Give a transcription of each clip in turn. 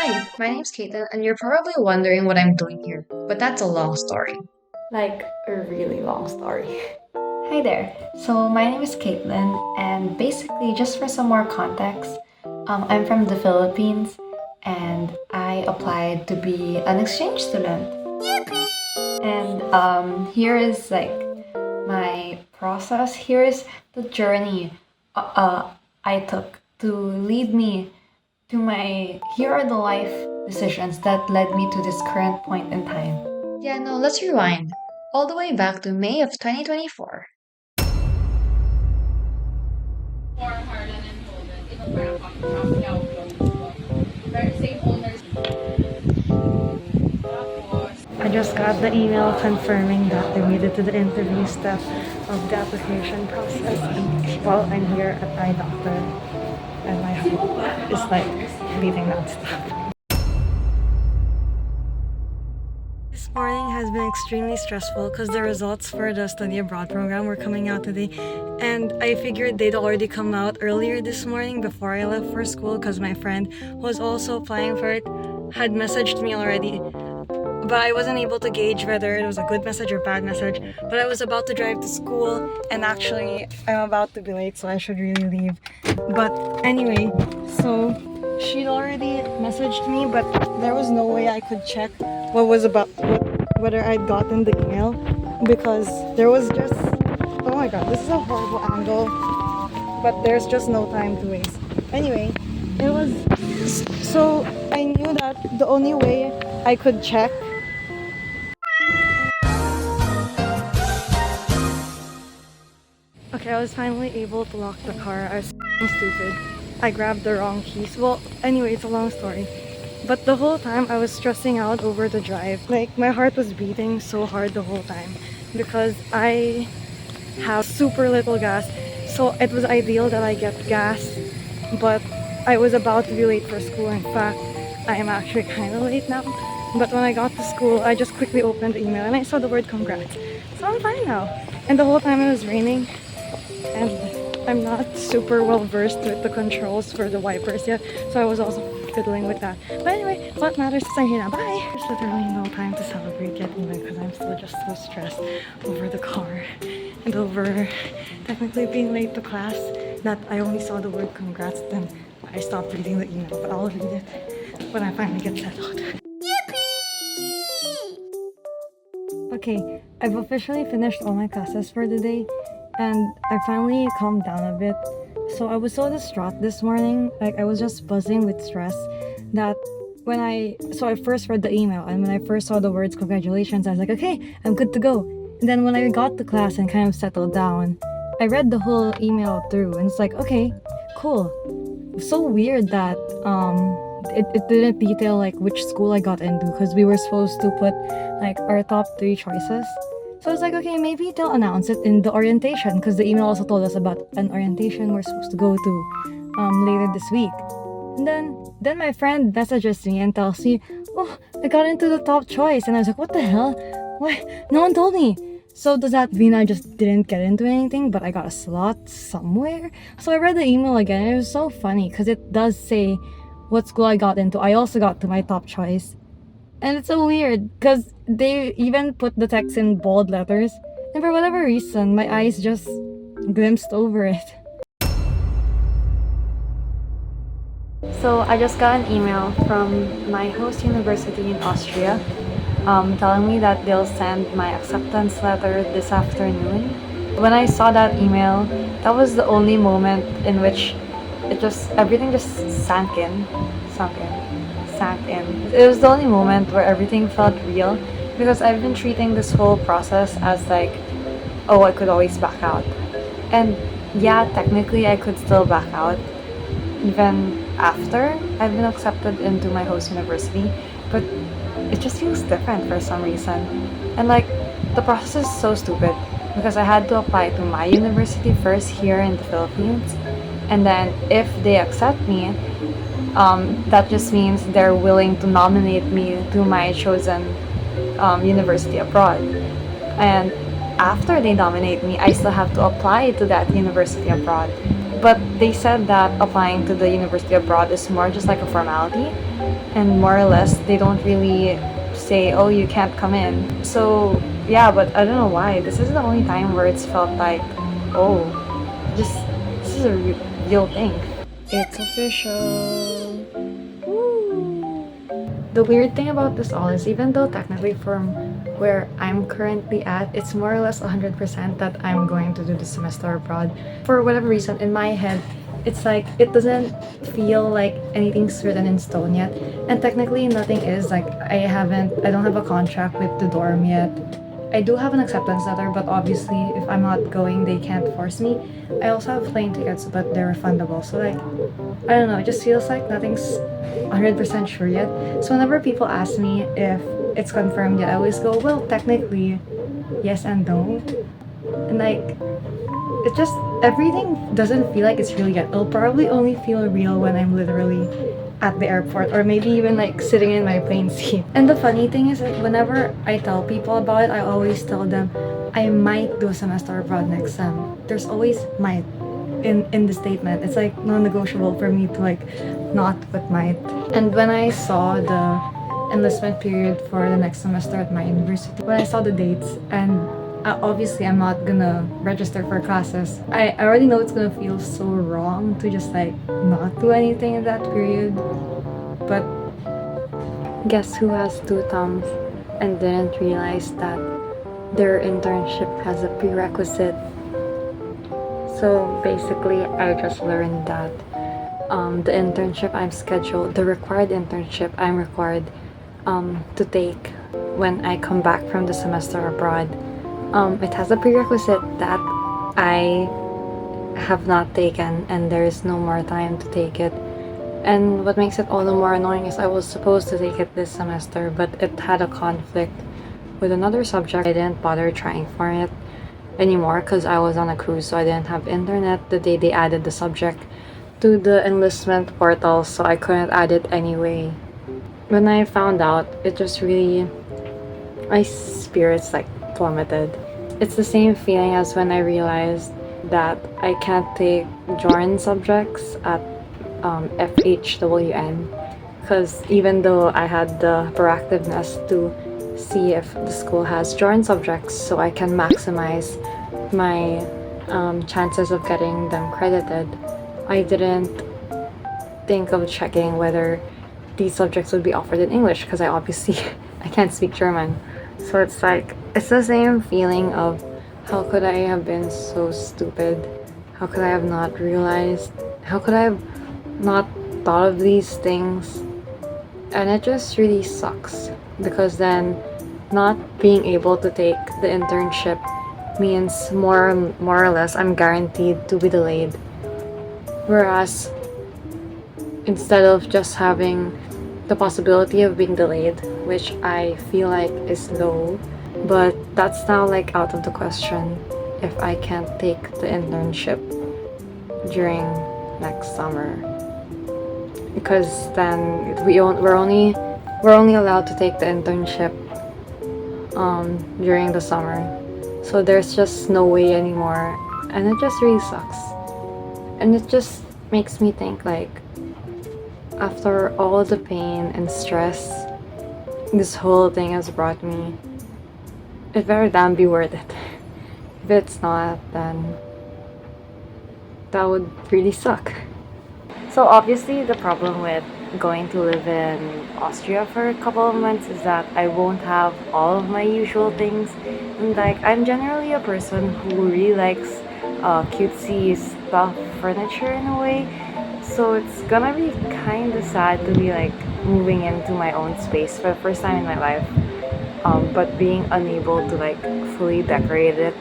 Hi, my name's Kaitlyn, and you're probably wondering what I'm doing here, but that's a long story. Like a really long story. Hi there. So my name is Kaitlyn, and basically, just for some more context, I'm from the Philippines, and I applied to be an exchange student. And here is like my process. Here is the journey I took to lead me to my. Here are the life decisions that led me to this current point in time. Yeah, no, let's rewind. All the way back to May of 2024. I just got the email confirming that they made it to the interview step of the application process. And while I'm here at eye doctor, and my heart is like beating nonstop. This morning has been extremely stressful because the results for the study abroad program were coming out today, and I figured they'd already come out earlier this morning before I left for school because my friend who was also applying for it had messaged me already, but I wasn't able to gauge whether it was a good message or bad message. But I was about to drive to school, and actually I'm about to be late, so I should really leave. But anyway, so she'd already messaged me, but there was no way I could check whether I'd gotten the email, because there was just, oh my god, this is a horrible angle, but there's just no time to waste. Anyway, it was, so I knew that the only way I could check. Okay, I was finally able to lock the car. I was stupid. I grabbed the wrong keys. Well, anyway, it's a long story. But the whole time I was stressing out over the drive. Like, my heart was beating so hard the whole time because I have super little gas. So it was ideal that I get gas, but I was about to be late for school. In fact, I am actually kind of late now. But when I got to school, I just quickly opened the email and I saw the word congrats. So I'm fine now. And the whole time it was raining, and I'm not super well versed with the controls for the wipers yet, so I was also fiddling with that. But anyway, what matters is I'm here now. Bye! There's literally no time to celebrate yet, even because I'm still just so stressed over the car and over technically being late to class that I only saw the word congrats, then I stopped reading the email, but I'll read it when I finally get settled. Okay, I've officially finished all my classes for the day, and I finally calmed down a bit. So I was so distraught this morning, like I was just buzzing with stress, that I first read the email, and when I first saw the words congratulations, I was like, okay, I'm good to go. And then when I got to class and kind of settled down, I read the whole email through, and it's like, okay, cool. So weird that it didn't detail like which school I got into, because we were supposed to put like our top 3 choices. So I was like, okay, maybe they'll announce it in the orientation, because the email also told us about an orientation we're supposed to go to later this week. And then my friend messages me and tells me, oh, I got into the top choice. And I was like, what the hell? Why? No one told me. So does that mean I just didn't get into anything, but I got a slot somewhere? So I read the email again, and it was so funny because it does say what school I got into. I also got to my top choice. And it's so weird because they even put the text in bold letters, and for whatever reason, my eyes just glimpsed over it. So I just got an email from my host university in Austria, telling me that they'll send my acceptance letter this afternoon. When I saw that email, that was the only moment in which everything just sank in. It was the only moment where everything felt real, because I've been treating this whole process as like, oh, I could always back out. And yeah, technically I could still back out even after I've been accepted into my host university, but it just feels different for some reason. And like, the process is so stupid because I had to apply to my university first here in the Philippines, and then if they accept me, that just means they're willing to nominate me to my chosen university abroad. And after they nominate me, I still have to apply to that university abroad. But they said that applying to the university abroad is more just like a formality, and more or less they don't really say, oh, you can't come in. So yeah, but I don't know why. This is the only time where it's felt like, oh, just this is a real thing. It's official. Woo. The weird thing about this all is, even though technically from where I'm currently at, it's more or less 100% that I'm going to do the semester abroad. For whatever reason, in my head, it's like it doesn't feel like anything's written in stone yet. And technically, nothing is. Like, I don't have a contract with the dorm yet. I do have an acceptance letter, but obviously, if I'm not going, they can't force me. I also have plane tickets, but they're refundable. So, like, I don't know, it just feels like nothing's 100% sure yet. So, whenever people ask me if it's confirmed yet, I always go, well, technically, yes and no. And, like, it just, everything doesn't feel like it's real yet. It'll probably only feel real when I'm literally at the airport, or maybe even like sitting in my plane seat. And the funny thing is that whenever I tell people about it, I always tell them I might do a semester abroad next sem. There's always might in the statement. It's like non-negotiable for me to like not put might. And when I saw the enlistment period for the next semester at my university, when I saw the dates, and obviously I'm not gonna register for classes, I already know it's gonna feel so wrong to just like not do anything in that period. But guess who has two thumbs and didn't realize that their internship has a prerequisite? So basically, I just learned that the internship I'm scheduled, the required internship I'm required to take when I come back from the semester abroad, it has a prerequisite that I have not taken, and there is no more time to take it. And what makes it all the more annoying is I was supposed to take it this semester, but it had a conflict with another subject. I didn't bother trying for it anymore because I was on a cruise, so I didn't have internet the day they added the subject to the enlistment portal, so I couldn't add it anyway. When I found out, it just really, my spirits like plummeted. It's the same feeling as when I realized that I can't take Jordan subjects at FHWN, because even though I had the proactiveness to see if the school has Jordan subjects so I can maximize my chances of getting them credited, I didn't think of checking whether these subjects would be offered in English, because I obviously I can't speak German. So it's like, it's the same feeling of how could I have been so stupid? How could I have not realized? How could I have not thought of these things? And it just really sucks, because then not being able to take the internship means more or less I'm guaranteed to be delayed. Whereas instead of just having the possibility of being delayed, which I feel like is low, but that's now like out of the question if I can't take the internship during next summer, because then we're only allowed to take the internship during the summer, so there's just no way anymore, and it just really sucks. And it just makes me think, like, after all the pain and stress this whole thing has brought me, it better damn be worth it. If it's not, then that would really suck. So obviously the problem with going to live in Austria for a couple of months is that I won't have all of my usual things. And like, I'm generally a person who really likes cutesy stuff, furniture in a way. So it's gonna be kind of sad to be like moving into my own space for the first time in my life, but being unable to like fully decorate it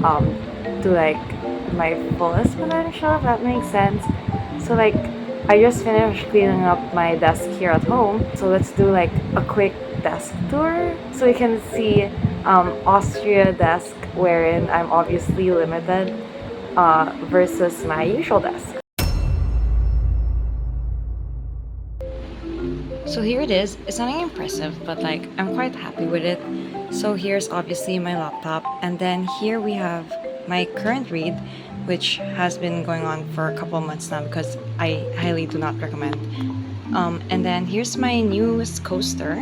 to like my fullest potential, if that makes sense. So like, I just finished cleaning up my desk here at home, so let's do like a quick desk tour so you can see Austria desk, wherein I'm obviously limited versus my usual desk. So here it is. It's nothing impressive, but like, I'm quite happy with it. So here's obviously my laptop, and then here we have my current read, which has been going on for a couple of months now because I highly do not recommend. And then here's my newest coaster.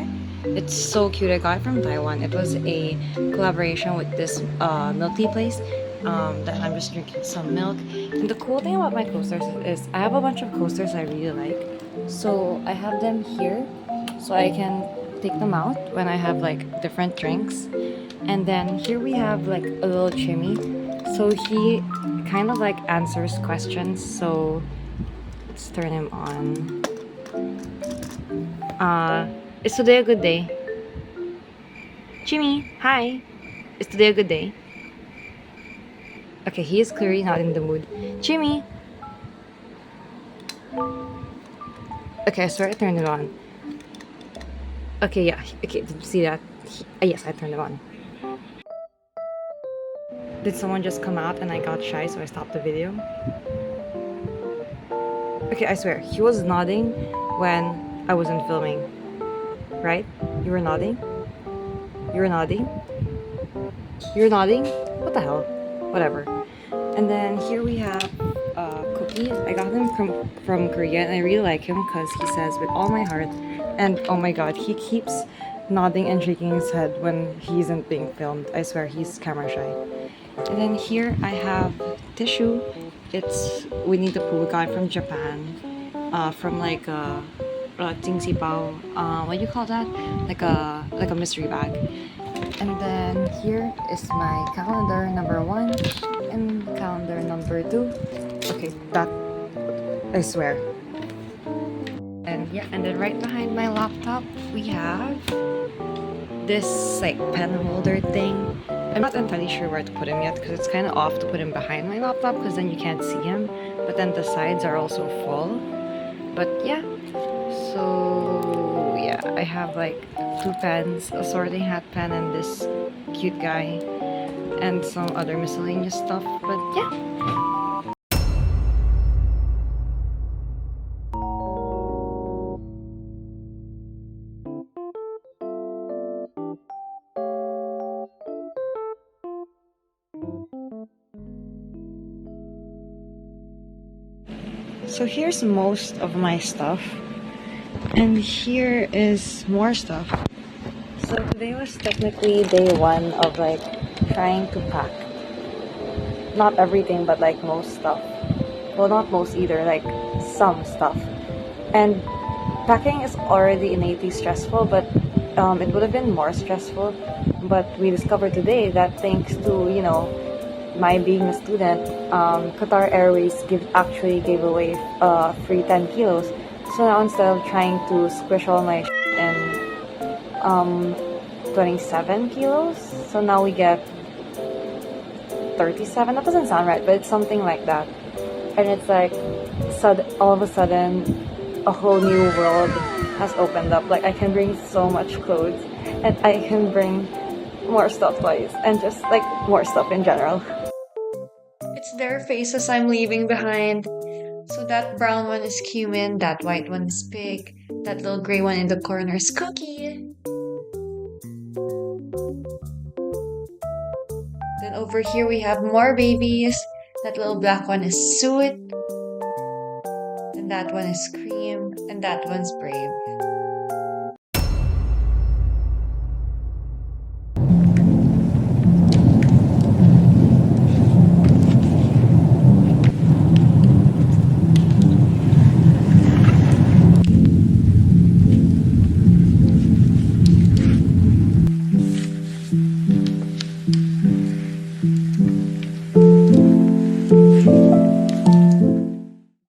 It's so cute. I got it from Taiwan. It was a collaboration with this milk tea place. That I'm just drinking some milk. And the cool thing about my coasters is I have a bunch of coasters I really like. So I have them here so I can take them out when I have like different drinks. And then here we have like a little Jimmy. So he kind of like answers questions. So let's turn him on. Is today a good day? Jimmy, hi. Is today a good day? Okay, he is clearly not in the mood. Jimmy! Okay, I swear I turned it on. Okay, yeah. Okay, did you see that? Yes, I turned it on. Did someone just come out and I got shy so I stopped the video? Okay, I swear, he was nodding when I wasn't filming. Right? You were nodding? You were nodding? You were nodding? What the hell? Whatever. And then here we have cookies. I got them from Korea and I really like him because he says with all my heart. And oh my god, he keeps nodding and shaking his head when he isn't being filmed. I swear he's camera shy. And then here I have tissue. It's Winnie the Pooh. We got it from Japan. From like a tingsi bao. What do you call that? Like a mystery bag. And then here is my calendar number 1 and calendar number 2. Okay, that I swear. And yeah, and then right behind my laptop we have this like pen holder thing. I'm not entirely sure where to put him yet because it's kind of off to put him behind my laptop because then you can't see him. But then the sides are also full. But yeah, so yeah, I have like 2 pens, a sorting hat pen and this cute guy and some other miscellaneous stuff, but yeah. So here's most of my stuff and here is more stuff. So today was technically day 1 of like trying to pack. Not everything, but like most stuff. Well, not most either, like some stuff. And packing is already innately stressful, but it would have been more stressful. But we discovered today that thanks to, you know, my being a student, Qatar Airways actually gave away free 10 kilos. So now instead of trying to squish all my in 27 kilos, so now we get 37. That doesn't sound right, but it's something like that. And it's like all of a sudden a whole new world has opened up. Like I can bring so much clothes and I can bring more stuff toys and just like more stuff in general. It's their faces I'm leaving behind. So that brown one is cumin, that white one is pig, that little gray one in the corner is cookie. Then over here we have more babies. That little black one is suit. And that one is cream. And that one's brave.